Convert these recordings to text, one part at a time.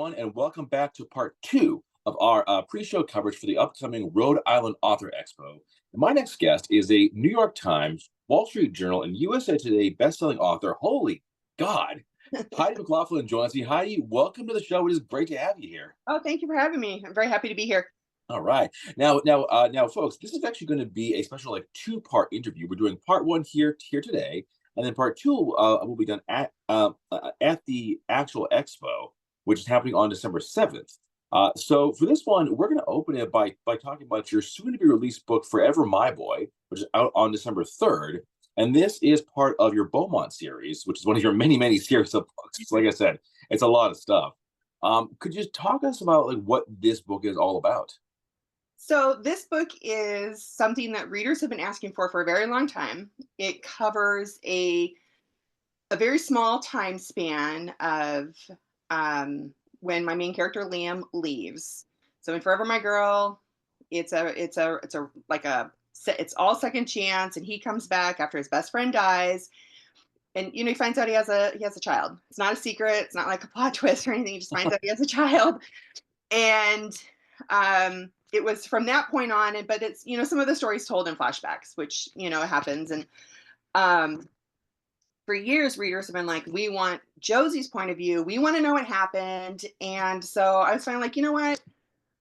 everyone, and welcome back to part two of our pre-show coverage for the upcoming Rhode Island Author Expo. And my next guest is a New York Times, Wall Street Journal, and USA Today best-selling author. Holy God! Heidi McLaughlin joins me. Heidi, welcome to the show. It is great to have you here. Oh, thank you for having me. I'm very happy to be here. All right. Now, folks, this is actually going to be a special, like, two-part interview. We're doing part one here today, and then part two will be done at the actual expo, which is happening on December 7th. So for this one, we're going to open it by talking about your soon-to-be released book, Forever My Boy, which is out on December 3rd. And this is part of your Beaumont series, which is one of your many, many series of books. Like I said, it's a lot of stuff. Could you talk us about like what this book is all about? So, this book is something that readers have been asking for a very long time. It covers a very small time span of when my main character Liam leaves. So in Forever My Girl, it's a like it's all second chance, and he comes back after his best friend dies, and he finds out he has a child. It's not a secret. It's not like a plot twist or anything. He just finds out he has a child, and it was from that point on. But it's some of the stories told in flashbacks, which happens, and um, for years, readers have been like, we want Josie's point of view. We want to know what happened. And so I was finally like, you know what?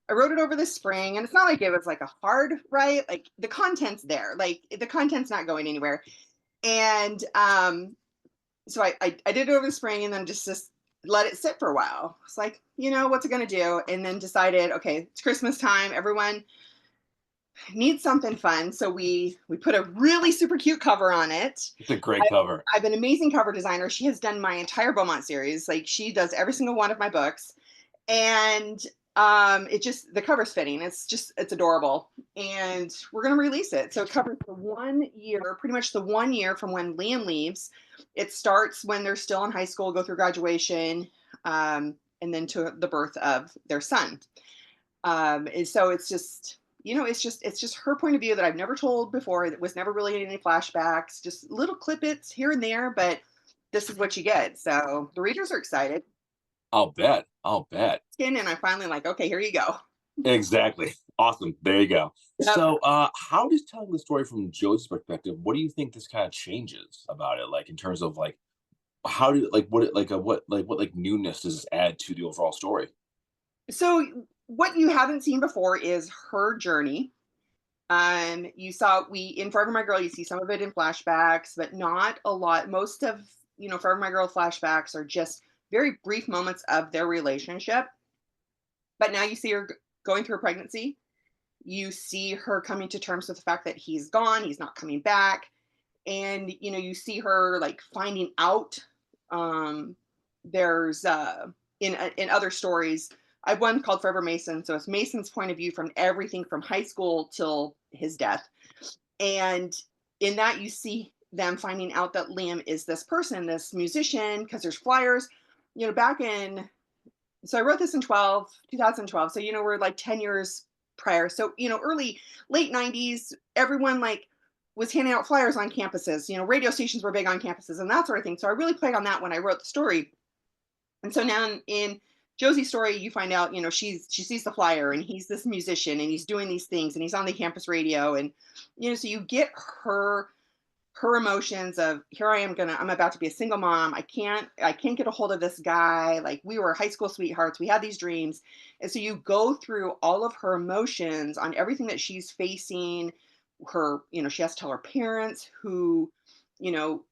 I wrote it over the spring, and it's not like it was like a hard write. Like the content's there. Like the content's not going anywhere. And so I did it over the spring, and then just let it sit for a while. It's like, what's it going to do? And then decided, okay, it's Christmas time. Everyone needs something fun. So we put a really super cute cover on it. It's a great cover. I have an amazing cover designer. She has done my entire Beaumont series. Like she does every single one of my books. And it just the cover's fitting. It's adorable. And we're gonna release it. So it covers the 1 year, pretty much the 1 year from when Liam leaves. It starts when they're still in high school, go through graduation, and then to the birth of their son. And so it's just her point of view that I've never told before. It was never really any flashbacks, just little clippets here and there, but this is what you get. So the readers are excited. I'll bet. I'll bet. And I finally like, okay, here you go. Exactly. Awesome. There you go. Yep. So, how does telling the story from Joe's perspective, what do you think this kind of changes about it? Like in terms of like how do like what it like what like newness does this add to the overall story? So what you haven't seen before is her journey. You saw we in Forever My Girl, you see some of it in flashbacks, but not a lot. Most of Forever My Girl flashbacks are just very brief moments of their relationship. But now you see her going through a pregnancy. You see her coming to terms with the fact that he's gone, he's not coming back. And you see her like finding out. Um, there's in other stories. I have one called Forever Mason. So it's Mason's point of view from everything from high school till his death. And in that, you see them finding out that Liam is this person, this musician, because there's flyers, back in, so I wrote this in 2012. So, we're like 10 years prior. So, late 90s, everyone like was handing out flyers on campuses, radio stations were big on campuses and that sort of thing. So I really played on that when I wrote the story. And so now in Josie's story, you find out, she sees the flyer and he's this musician and he's doing these things and he's on the campus radio. And, so you get her emotions of here I'm about to be a single mom. I can't get a hold of this guy. Like we were high school sweethearts. We had these dreams. And so you go through all of her emotions on everything that she's facing. She has to tell her parents who, you know,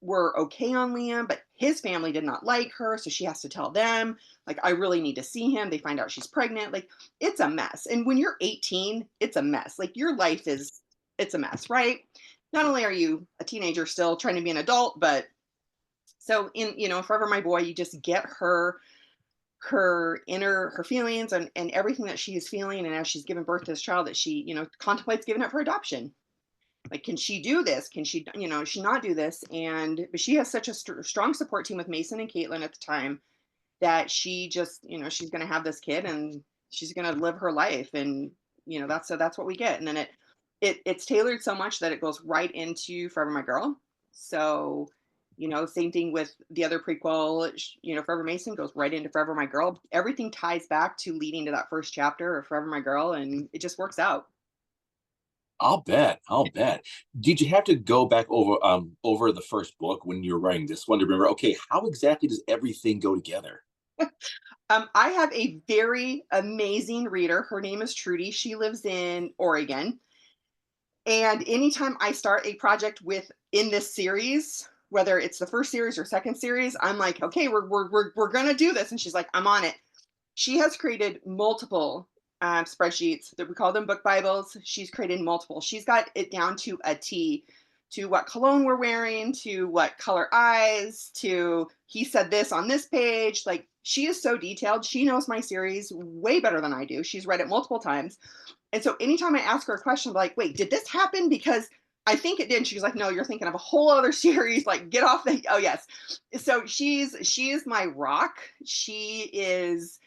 were okay on Liam, but his family did not like her. So she has to tell them, like, I really need to see him. They find out she's pregnant. Like, it's a mess. And when you're 18, it's a mess. Like, your life it's a mess, right? Not only are you a teenager still trying to be an adult, but so in Forever My Boy, you just get her feelings and everything that she is feeling. And as she's giving birth to this child that she, contemplates giving up for adoption. Like, can she do this? Can she, she not do this? But she has such a strong support team with Mason and Caitlin at the time that she just, she's going to have this kid and she's going to live her life. And, that's what we get. And then it's tailored so much that it goes right into Forever My Girl. So Same thing with the other prequel, Forever Mason goes right into Forever My Girl. Everything ties back to leading to that first chapter of Forever My Girl, and it just works out. I'll bet. I'll bet. Did you have to go back over the first book when you were writing this one to remember, okay, how exactly does everything go together? I have a very amazing reader. Her name is Trudy. She lives in Oregon. And anytime I start a project in this series, whether it's the first series or second series, I'm like, okay, we're gonna do this. And she's like, I'm on it. She has created multiple spreadsheets that we call them book Bibles. She's created multiple. She's got it down to a T, to what cologne we're wearing, to what color eyes, to he said this on this page. Like, she is so detailed. She knows my series way better than I do. She's read it multiple times. And so anytime I ask her a question, I'm like, wait, did this happen? Because I think it did. And she was like, no, you're thinking of a whole other series. Like, get off the, oh yes. So she is my rock. She is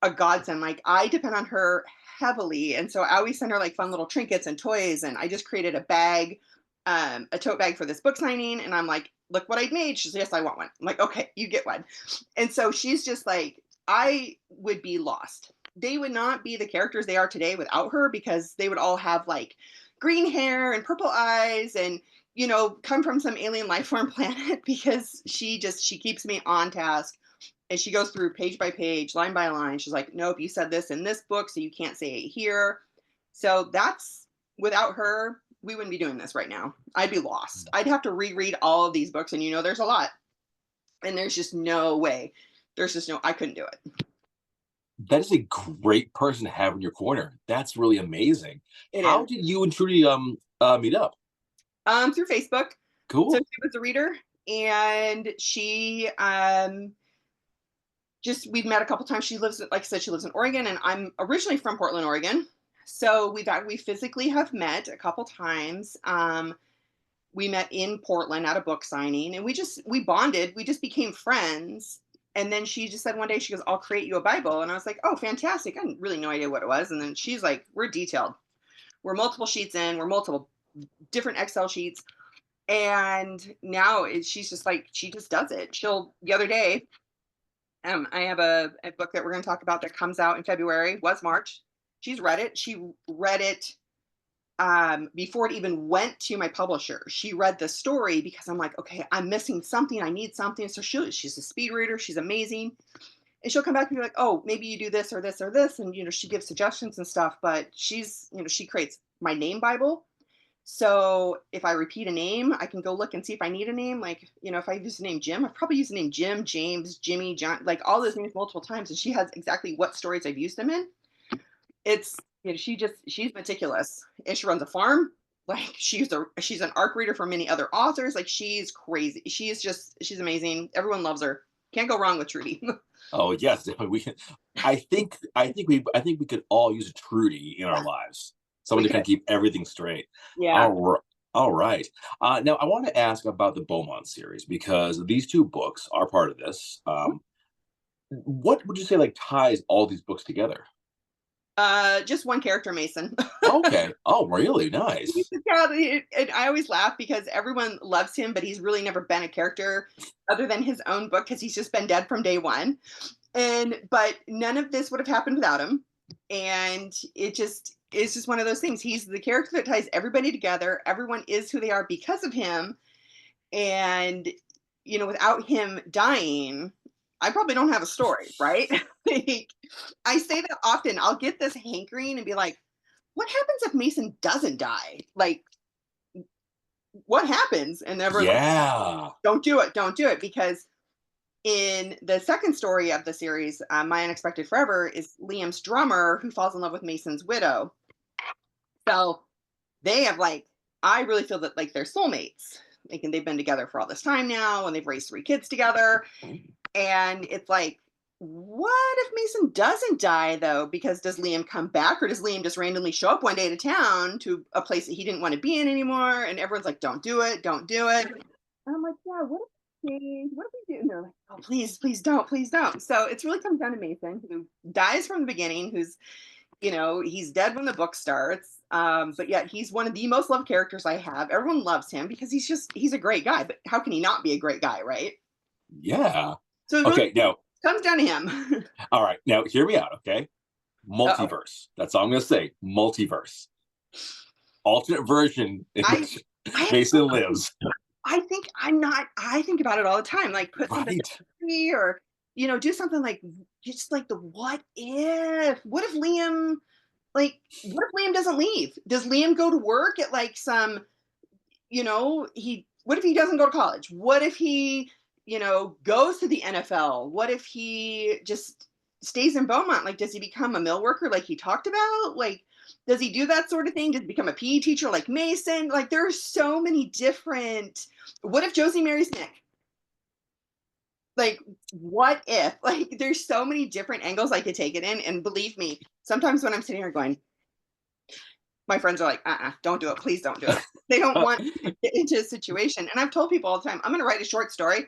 a godsend. Like, I depend on her heavily. And so I always send her like fun little trinkets and toys. And I just created a bag, a tote bag for this book signing. And I'm like, look what I made. She's like, yes, I want one. I'm like, okay, you get one. And so she's just like, I would be lost. They would not be the characters they are today without her, because they would all have like green hair and purple eyes and, come from some alien life form planet, because she keeps me on task. And she goes through page by page, line by line. She's like, nope, you said this in this book, so you can't say it here. So that's, without her, we wouldn't be doing this right now. I'd be lost. I'd have to reread all of these books, and there's a lot. And there's just no way. I couldn't do it. That is a great person to have in your corner. That's really amazing. It How is. did you and Trudy meet up? Through Facebook. So Cool. she was a reader, and she just we've met a couple times. She lives, like I said, she lives in Oregon, and I'm originally from Portland, Oregon. So we physically have met a couple times. We met in Portland at a book signing, and we bonded. We just became friends. And then she just said one day, she goes, I'll create you a Bible. And I was like, oh, fantastic. I had really no idea what it was. And then she's like, we're detailed. We're multiple sheets in, we're multiple different Excel sheets. And now she's just like, she just does it. The other day, I have a book that we're going to talk about that comes out in February, was March. She's read it. She read it before it even went to my publisher. She read the story because I'm like, okay, I'm missing something. I need something. So she's a speed reader. She's amazing. And she'll come back and be like, oh, maybe you do this or this or this. And, she gives suggestions and stuff, but she creates my name Bible. So if I repeat a name, I can go look and see if I need a name. Like, if I use the name Jim, I've probably used the name Jim, James, Jimmy, John, like all those names multiple times. And she has exactly what stories I've used them in. It's, she's meticulous, and she runs a farm. Like, she's an ARC reader for many other authors. Like, she's crazy. She's amazing. Everyone loves her. Can't go wrong with Trudy. Oh yes, we. I think we could all use a Trudy in our lives. Someone We to could. kind of keep everything straight. Yeah. All right. All right. Now I want to ask about the Beaumont series because these two books are part of this. What would you say like ties all these books together? Just one character, Mason. Okay. Oh, really? Nice. And I always laugh because everyone loves him, but he's really never been a character other than his own book, because he's just been dead from day one. But none of this would have happened without him. And it's just one of those things. He's the character that ties everybody together. Everyone is who they are because of him. And, without him dying, I probably don't have a story, right? Like, I say that often. I'll get this hankering and be like, what happens if Mason doesn't die? Like, what happens? And everyone's like, Yeah. don't do it. Don't do it. Because in the second story of the series, My Unexpected Forever, is Liam's drummer who falls in love with Mason's widow. So they have I really feel that like they're soulmates. They've been together for all this time now, and they've raised 3 kids together. And it's like, what if Mason doesn't die though? Because does Liam come back, or does Liam just randomly show up one day to town to a place that he didn't want to be in anymore? And everyone's like, don't do it, don't do it. And I'm like, yeah, what if we change? What if we do? And they're like, oh, please, please don't, please don't. So it's really comes down to Mason, who dies from the beginning, who's, he's dead when the book starts. But yeah, he's one of the most loved characters I have. Everyone loves him because he's a great guy. But how can he not be a great guy, right? Yeah. So it really Okay. Now, comes down to him. all right. Now, hear me out. Okay. Uh-oh. Multiverse. That's all I'm going to say. Multiverse. Alternate version in I which I Mason lives. I think about it all the time. Like put something Right. free or do something like just like the what if? What if Liam what if Liam doesn't leave? Does Liam go to work at like some, he what if he doesn't go to college? What if he, goes to the NFL? What if he just stays in Beaumont? Like, does he become a mill worker like he talked about? Like, does he do that sort of thing? Does he become a PE teacher like Mason? Like, there are so many different. What if Josie marries Nick? Like, what if? Like, there's so many different angles I could take it in. And believe me, sometimes when I'm sitting here going, my friends are like, don't do it. Please don't do it. They don't want to get into a situation. And I've told people all the time, I'm going to write a short story,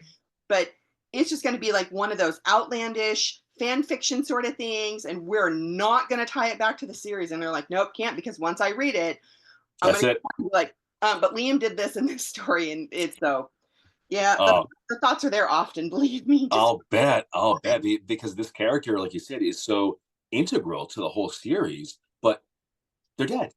but it's just going to be like one of those outlandish fan fiction sort of things. And we're not going to tie it back to the series. And they're like, nope, can't, because once I read it, I'm That's going it. to be like, but Liam did this in this story. And it's so, yeah, Oh, the thoughts are there often, believe me. Just I'll bet because this character, like you said, is so integral to the whole series, but they're dead.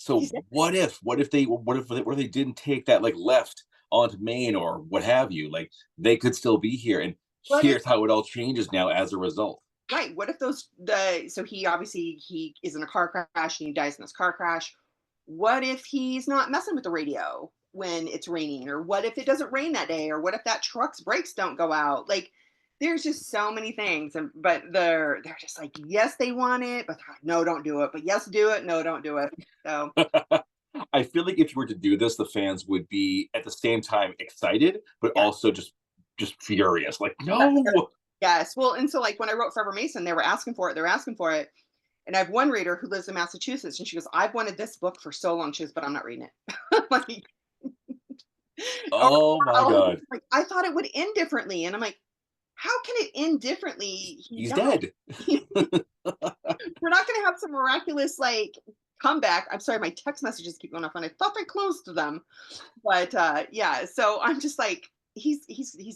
So he's it. what if they didn't take that like left onto Maine or what have you? Like they could still be here, and What if here's how it all changes now as a result. Right. What if so he obviously he is in a car crash and he dies in this car crash. What if he's not messing with the radio when it's raining? Or what if it doesn't rain that day? Or what if that truck's brakes don't go out? Like there's just so many things. And but they're just like, yes, they want it, but no, don't do it. But yes, do it. No, don't do it. So I feel like if you were to do this, the fans would be at the same time excited, but yeah. also just furious. Like, no. Yes. Well, and so like when I wrote Forever Mason, they were asking for it. They're asking for it. And I have one reader who lives in Massachusetts, and she goes, "I've wanted this book for so long." She goes, "But I'm not reading it." Like, or, Oh my God. like, I thought it would end differently, and I'm like, "How can it end differently? He He's died. dead. We're not going to have some miraculous like comeback." I'm sorry, my text messages keep going off, and I thought I closed them, but yeah. So I'm just like, he's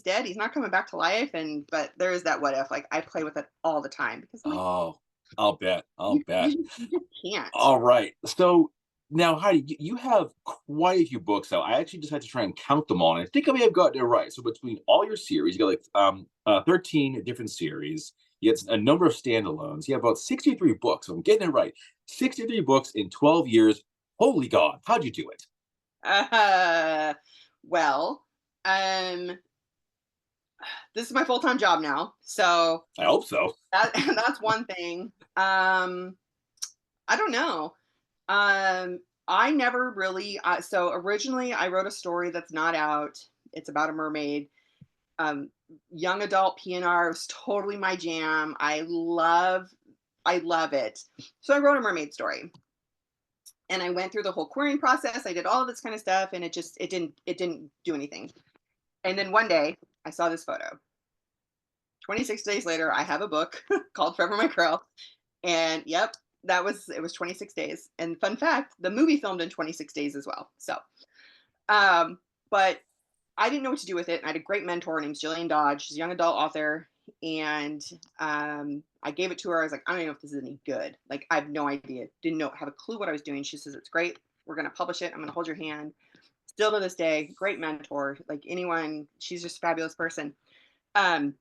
dead. He's not coming back to life, and but there is that what if. Like I play with it all the time because I'm like, Oh, I'll bet. I'll bet. you just can't. All right. So now, Heidi, you have quite a few books out. I actually just had to try and count them all, and I think I may have gotten it right. So between all your series, you got like 13 different series. You get a number of standalones. You have about 63 books. So I'm getting it right. 63 books in 12 years. Holy God, how'd you do it? Uh, well, um, this is my full time job now, so I hope so. that's one thing. I don't know. I never really. So originally, I wrote a story that's not out. It's about a mermaid. Um, Young adult PNR was totally my jam. I love it. So I wrote a mermaid story, and I went through the whole querying process. I did all of this kind of stuff, and it didn't do anything. And then one day, I saw this photo. 26 days later, I have a book called Forever My Girl. And yep, it was 26 days. And fun fact, the movie filmed in 26 days as well. So, um, but I didn't know what to do with it. And I had a great mentor named Jillian Dodge. She's a young adult author. And I gave it to her. I was like, I don't even know if this is any good. Like, I have no idea. Didn't know, have a clue what I was doing. She says, it's great. We're going to publish it. I'm going to hold your hand. Still to this day, great mentor. Like anyone, she's just a fabulous person. Um,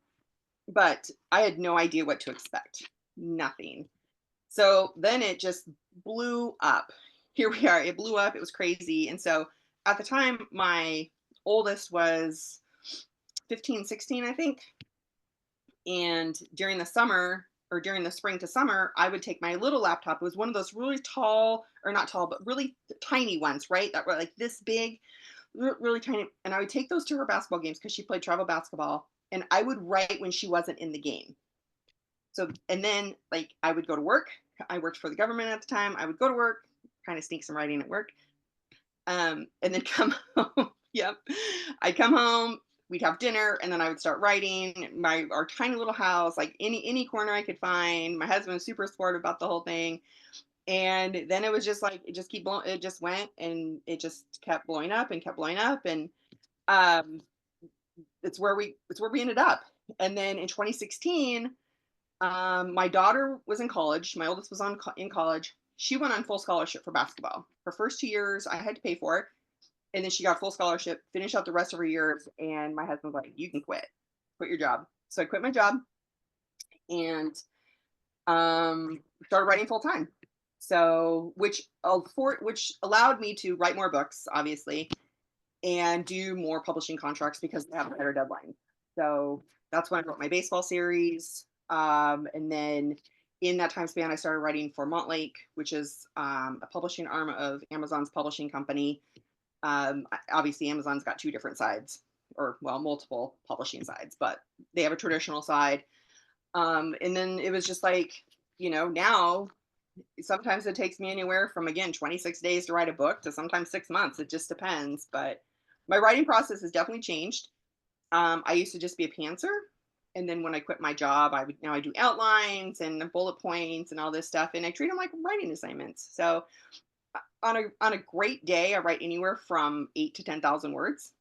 but I had no idea what to expect. Nothing. So then it just blew up. Here we are. It blew up. It was crazy. And so at the time, my oldest was 15, 16, I think. And during the summer or during the spring to summer, I would take my little laptop. It was one of those really tall, or not tall, but really tiny ones, right? That were like this big, really tiny. And I would take those to her basketball games because she played travel basketball. And I would write when she wasn't in the game. So, and then like I would go to work. I worked for the government at the time. I would go to work, kind of sneak some writing at work, and then come home. Yep, I'd come home. We'd have dinner, and then I would start writing. Our tiny little house, like any corner I could find. My husband was super supportive about the whole thing, And then it was just like it just keep blowing, it just went and it just kept blowing up and kept blowing up. And um it's where we ended up. And then in 2016, my daughter was in college. My oldest was in college. She went on full scholarship for basketball. Her first 2 years, I had to pay for it, and then she got full scholarship. Finished out the rest of her years, and my husband was like, "You can quit your job." So I quit my job and started writing full time. So which allowed me to write more books, obviously, and do more publishing contracts because they have a better deadline. So that's when I wrote my baseball series. And then in that time span, I started writing for Montlake, which is a publishing arm of Amazon's publishing company. Obviously, Amazon's got two different sides, or well, multiple publishing sides, but they have a traditional side. And then it was just like, now sometimes it takes me anywhere from, again, 26 days to write a book to sometimes 6 months. It just depends. But my writing process has definitely changed. I used to just be a pantser. And then when I quit my job, now I do outlines and bullet points and all this stuff. And I treat them like writing assignments. So on a great day, I write anywhere from 8 to 10,000 words.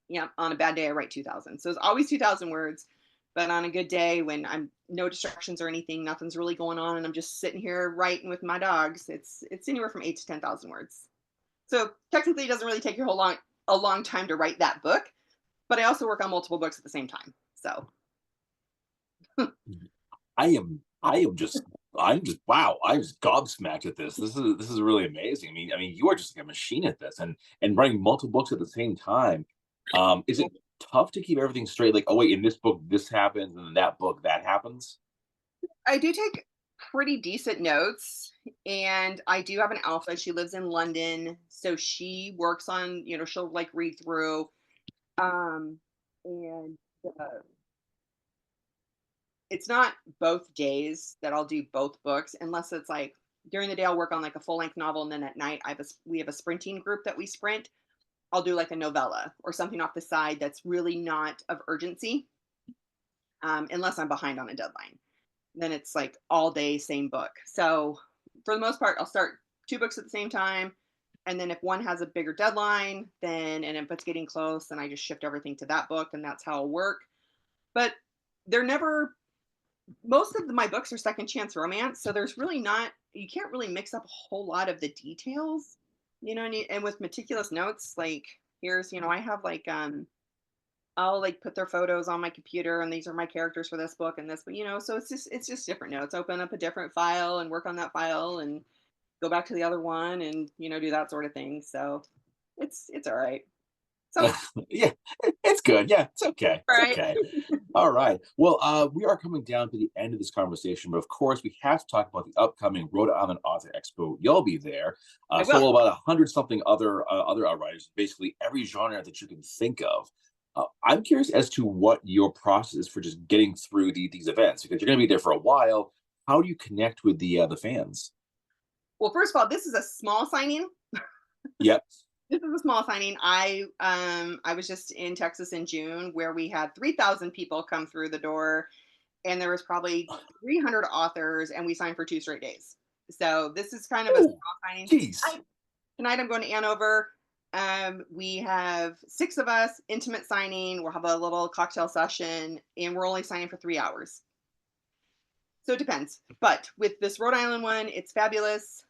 Yeah. On a bad day, I write 2,000. So it's always 2,000 words. But on a good day, when I'm no distractions or anything, nothing's really going on, and I'm just sitting here writing with my dogs, it's anywhere from 8 to 10,000 words. So technically, it doesn't really take a long time to write that book. But I also work on multiple books at the same time. So I am just wow, I'm just gobsmacked at this. This is really amazing. I mean, you are just like a machine at this, and writing multiple books at the same time. Is it tough to keep everything straight? Like, oh wait, in this book this happens, and in that book that happens. I do take pretty decent notes, and I do have an alpha. She lives in London, so she works on, she'll like read through. Um, and it's not both days that I'll do both books, unless it's like during the day I'll work on like a full length novel, and then at night we have a sprinting group that we sprint. I'll do like a novella or something off the side that's really not of urgency, unless I'm behind on a deadline. Then it's like all day, same book. So for the most part, I'll start two books at the same time. And then if one has a bigger deadline, and if it's getting close, then I just shift everything to that book, and that's how I'll work. But they're never, most of my books are second chance romance. So there's really not, you can't really mix up a whole lot of the details, and with meticulous notes, like here's, I have like, I'll like put their photos on my computer, and these are my characters for this book and this, but so it's just different notes. Open up a different file and work on that file and go back to the other one, and do that sort of thing. So it's all right. Some Yeah, it's good. Yeah, it's okay. all It's right. okay. All right. Well, we are coming down to the end of this conversation, but of course, we have to talk about the upcoming Rhode Island Author Expo. You'll be there. I So will. will about 100 something other writers, basically every genre that you can think of. I'm curious as to what your process is for just getting through these events, because you're going to be there for a while. How do you connect with the fans? Well, first of all, this is a small signing. Yep. This is a small signing. I was just in Texas in June, where we had 3,000 people come through the door, and there was probably 300 authors, and we signed for 2 straight days. So this is kind of a Oh, small signing. geez. Tonight I'm going to Andover. We have 6 of us, intimate signing. We'll have a little cocktail session, and we're only signing for 3 hours. So it depends. But with this Rhode Island one, it's fabulous.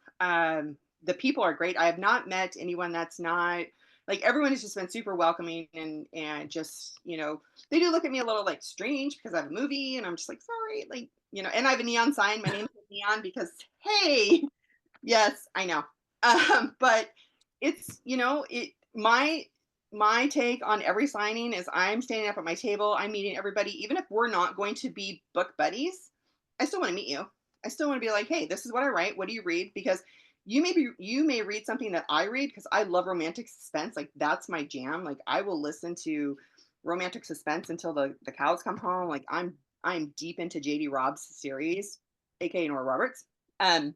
The people are great. I have not met anyone that's not, like, everyone has just been super welcoming, and just, they do look at me a little like strange because I have a movie, and I'm just like, sorry, like, and I have a neon sign. My name's Neon because, hey, yes, I know. But it's, my take on every signing is I'm standing up at my table, I'm meeting everybody, even if we're not going to be book buddies. I still want to meet you. I still want to be like, hey, this is what I write. What do you read? Because you may read something that I read, because I love romantic suspense. Like, that's my jam. Like, I will listen to romantic suspense until the cows come home. Like, I'm deep into JD Robb's series, aka Nora Roberts. Um,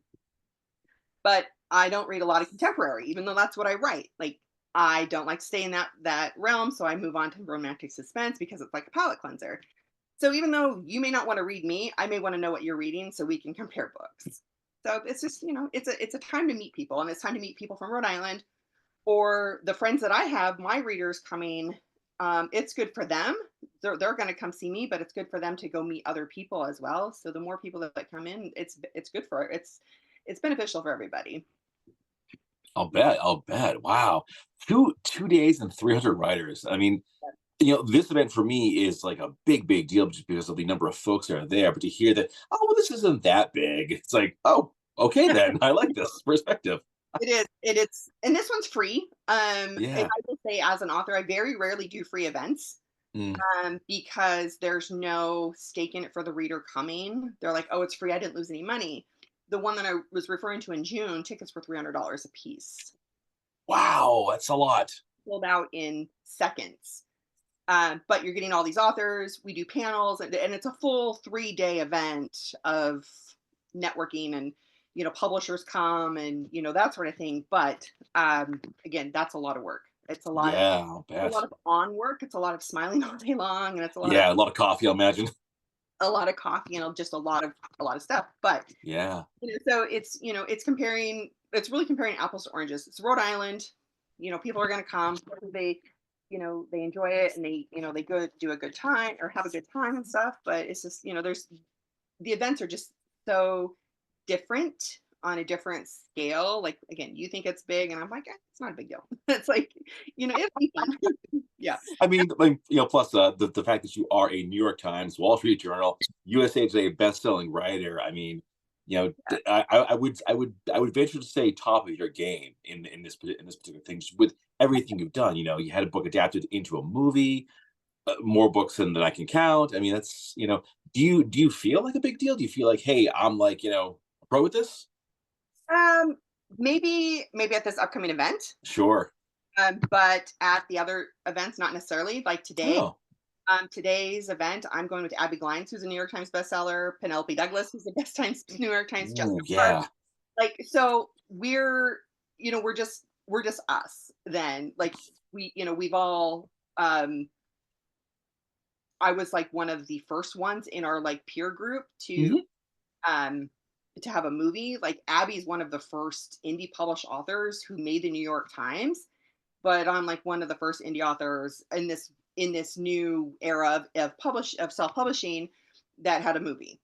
but I don't read a lot of contemporary, even though that's what I write. Like, I don't like to stay in that realm, so I move on to romantic suspense because it's like a palate cleanser. So even though you may not want to read me, I may want to know what you're reading so we can compare books. So it's just, it's a time to meet people, and it's time to meet people from Rhode Island or the friends that I have, my readers coming. It's good for them. They're going to come see me, but it's good for them to go meet other people as well. So the more people that come in, it's good for it's beneficial for everybody. I'll bet. I'll bet. Wow. Two days and 300 writers. I mean, this event for me is like a big, big deal just because of the number of folks that are there. But to hear that, oh, well, this isn't that big, it's like, oh, okay, then I like this perspective. It is. It is, and this one's free. And Yeah. I will say, as an author, I very rarely do free events, Mm, because there's no stake in it for the reader coming. They're like, "Oh, it's free. I didn't lose any money." The one that I was referring to in June, tickets were $300 a piece, wow, that's a lot. sold out in seconds. But you're getting all these authors. We do panels, and it's a full 3-day event of networking, and publishers come, and that sort of thing. But again, that's a lot of work. It's a lot of Yeah, I'll a bet. lot of on work. It's a lot of smiling all day long, and it's Yeah, a lot of coffee, I imagine. a lot of coffee, and just a lot of stuff. But Yeah. so it's comparing. It's really comparing apples to oranges. It's Rhode Island. People are going to come. They enjoy it, and they go do a good time or have a good time and stuff. But it's just there's the events are just so different on a different scale. Like, again, you think it's big, and I'm like, it's not a big deal. It's like, it'll be fun. Yeah. I mean, plus the fact that you are a New York Times, Wall Street Journal, USA Today best-selling writer. I mean, I would venture to say top of your game in this particular thing, just with everything you've done. You had a book adapted into a movie, more books than I can count. I mean, that's Do you feel like a big deal? Do you feel like, hey, I'm like a pro with this? Um, maybe at this upcoming event, Sure. but at the other events, not necessarily. Like today, Oh, today's event, I'm going with Abby Glines, who's a New York Times bestseller, Penelope Douglas, who's a best Times New York Times ooh, Jessica Park. yeah. Like, so we're just us then. Like, we've all I was like one of the first ones in our like peer group Hmm. um to have a movie. Like, Abby's one of the first indie published authors who made the New York Times, but I'm like one of the first indie authors in this new era of self-publishing that had a movie.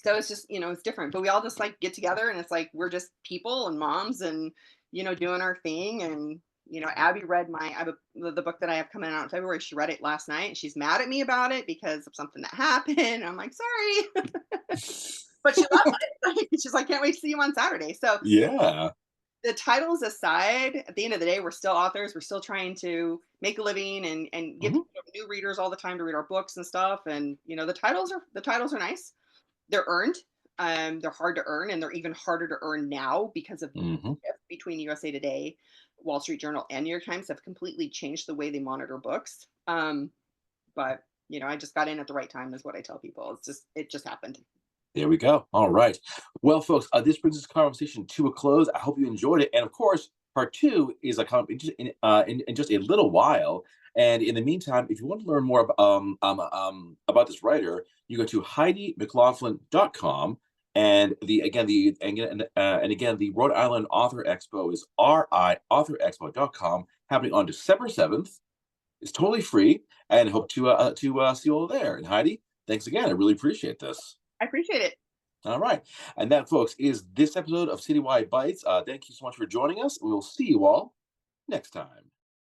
So it's just, it's different, but we all just like get together, and it's like we're just people and moms, and doing our thing. And Abby read the book that I have coming out in February. She read it last night, and she's mad at me about it because of something that happened. I'm like, sorry. But she loves it. She's like, can't wait to see you on Saturday. So Yeah. the titles aside, at the end of the day, we're still authors. We're still trying to make a living, and get Hmm. new readers all the time to read our books and stuff. And the titles are nice. They're earned. They're hard to earn, and they're even harder to earn now because of Hmm. between USA Today, Wall Street Journal, and New York Times have completely changed the way they monitor books. But I just got in at the right time, is what I tell people. It just happened. There we go. All right. Well, folks, this brings this conversation to a close. I hope you enjoyed it. And of course, part two is in just a little while. And in the meantime, if you want to learn more about this writer, you go to HeidiMcLaughlin.com. And the Rhode Island Author Expo is riauthorexpo.com, happening on December 7th. It's totally free, and hope to see you all there. And Heidi, thanks again. I really appreciate this. I appreciate it. All right. And that, folks, is this episode of Citywide Bites. Thank you so much for joining us. We will see you all next time.